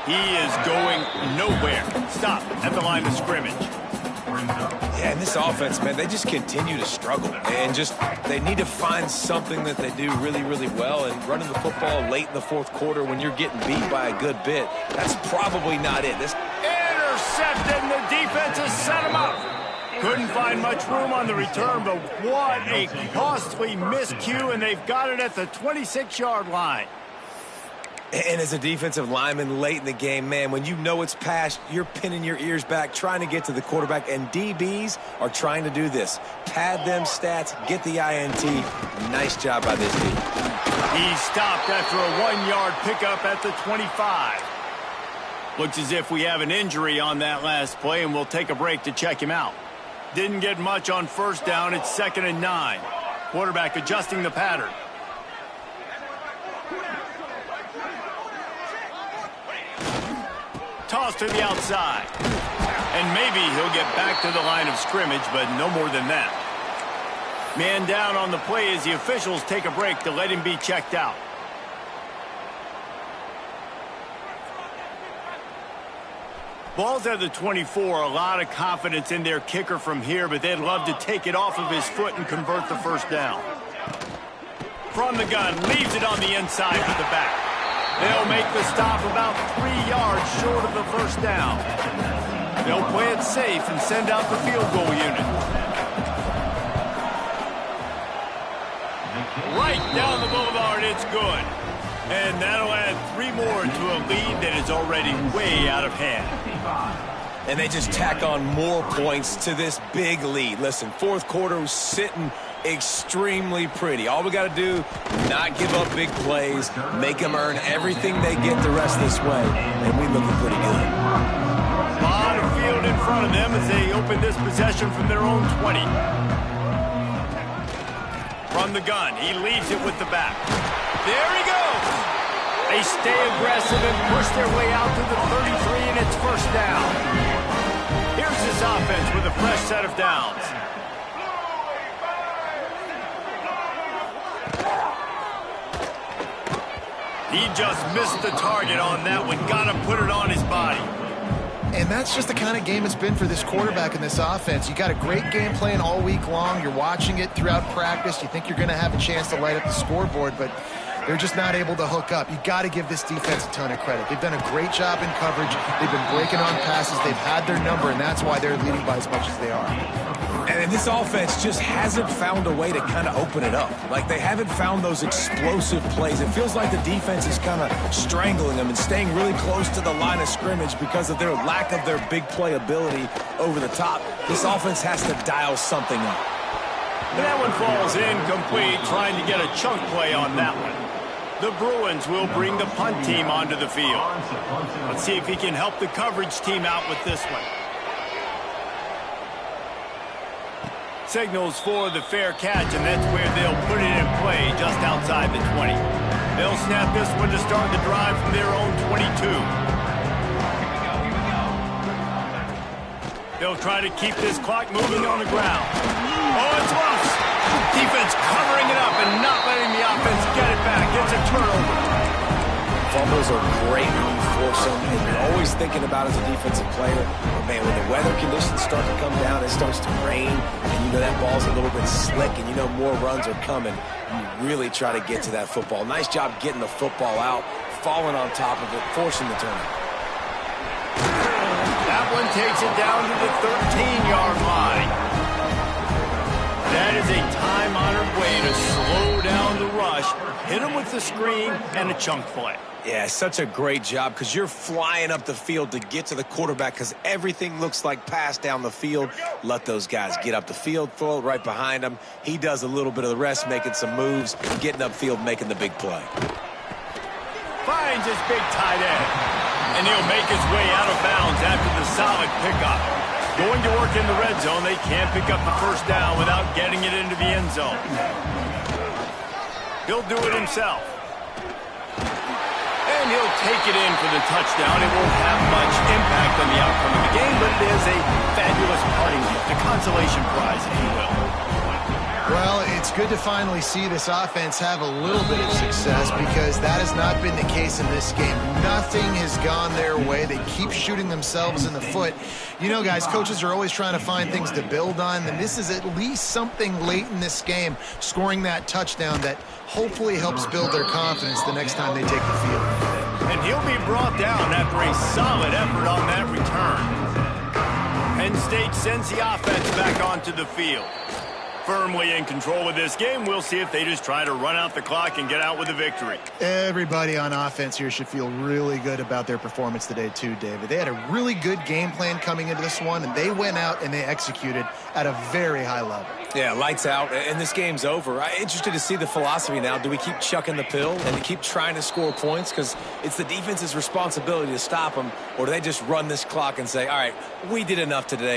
He is going nowhere. Stop at the line of scrimmage. Yeah, and this offense, man, they just continue to struggle. And they need to find something that they do really, really well. And running the football late in the 4th quarter when you're getting beat by a good bit, that's probably not it. Intercepted, and the defense has set him up. Couldn't find much room on the return, but what a costly miscue, and they've got it at the 26-yard line. And as a defensive lineman late in the game, man, when you know it's past, you're pinning your ears back, trying to get to the quarterback, and DBs are trying to do this. Pad them stats, get the INT. Nice job by this team. He stopped after a 1-yard pickup at the 25. Looks as if we have an injury on that last play, and we'll take a break to check him out. Didn't get much on 1st down. It's 2nd and 9. Quarterback adjusting the pattern. Toss to the outside. And maybe he'll get back to the line of scrimmage, but no more than that. Man down on the play as the officials take a break to let him be checked out. Ball's at the 24, a lot of confidence in their kicker from here, but they'd love to take it off of his foot and convert the 1st down. From the gun, leaves it on the inside with the back. They'll make the stop about 3 yards short of the 1st down. They'll play it safe and send out the field goal unit. Right down the boulevard, it's good. And that'll add 3 more to a lead that is already way out of hand. And they just tack on more points to this big lead. Listen, 4th quarter was sitting extremely pretty. All we got to do, not give up big plays, make them earn everything they get the rest of this way, and we looking pretty good. A lot of field in front of them as they open this possession from their own 20. From the gun, he leaves it with the back. There he goes. They stay aggressive and push their way out to the 33, and it's first down. Here's this offense with a fresh set of downs. He just missed the target on that one. Got to put it on his body. And that's just the kind of game it's been for this quarterback in this offense. You got a great game plan all week long. You're watching it throughout practice. You think you're going to have a chance to light up the scoreboard, but they're just not able to hook up. You got to give this defense a ton of credit. They've done a great job in coverage. They've been breaking on passes. They've had their number, and that's why they're leading by as much as they are. And this offense just hasn't found a way to kind of open it up. Like, they haven't found those explosive plays. It feels like the defense is kind of strangling them and staying really close to the line of scrimmage because of their lack of their big play ability over the top. This offense has to dial something up. And that one falls incomplete, trying to get a chunk play on that one. The Bruins will bring the punt team onto the field. Let's see if he can help the coverage team out with this one. Signals for the fair catch, and that's where they'll put it in play just outside the 20. They'll snap this one to start the drive from their own 22. They'll try to keep this clock moving on the ground. Oh, it's lost. Defense covering it up and not letting the offense get it back. It's a turnover. Fumbles are great when you force them, and you're always thinking about as a defensive player, but man, when the weather conditions start to come down, it starts to rain, and you know that ball's a little bit slick, and you know more runs are coming. You really try to get to that football. Nice job getting the football out, falling on top of it, forcing the turnover. That one takes it down to the 13-yard line. That is a time-honored way to slow down the rush, hit him with the screen, and a chunk play. Yeah, such a great job because you're flying up the field to get to the quarterback because everything looks like pass down the field. Let those guys get up the field, throw it right behind him. He does a little bit of the rest, making some moves, getting upfield, making the big play. Finds his big tight end, and he'll make his way out of bounds after the solid pickup. Going to work in the red zone, they can't pick up the first down without getting it into the end zone. He'll do it himself. And he'll take it in for the touchdown. It won't have much impact on the outcome of the game, but it is a fabulous parting gift, a consolation prize, if you will. Well, it's good to finally see this offense have a little bit of success because that has not been the case in this game. Nothing has gone their way. They keep shooting themselves in the foot. You know, guys, coaches are always trying to find things to build on, and this is at least something late in this game, scoring that touchdown that hopefully helps build their confidence the next time they take the field. And he'll be brought down after a solid effort on that return. Penn State sends the offense back onto the field. Firmly in control of this game. We'll see if they just try to run out the clock and get out with a victory. Everybody on offense here should feel really good about their performance today too, David. They had a really good game plan coming into this one, and they went out and they executed at a very high level. Yeah, lights out, and this game's over. I'm interested to see the philosophy now. Do we keep chucking the pill and to keep trying to score points because it's the defense's responsibility to stop them, or do they just run this clock and say, all right, we did enough today.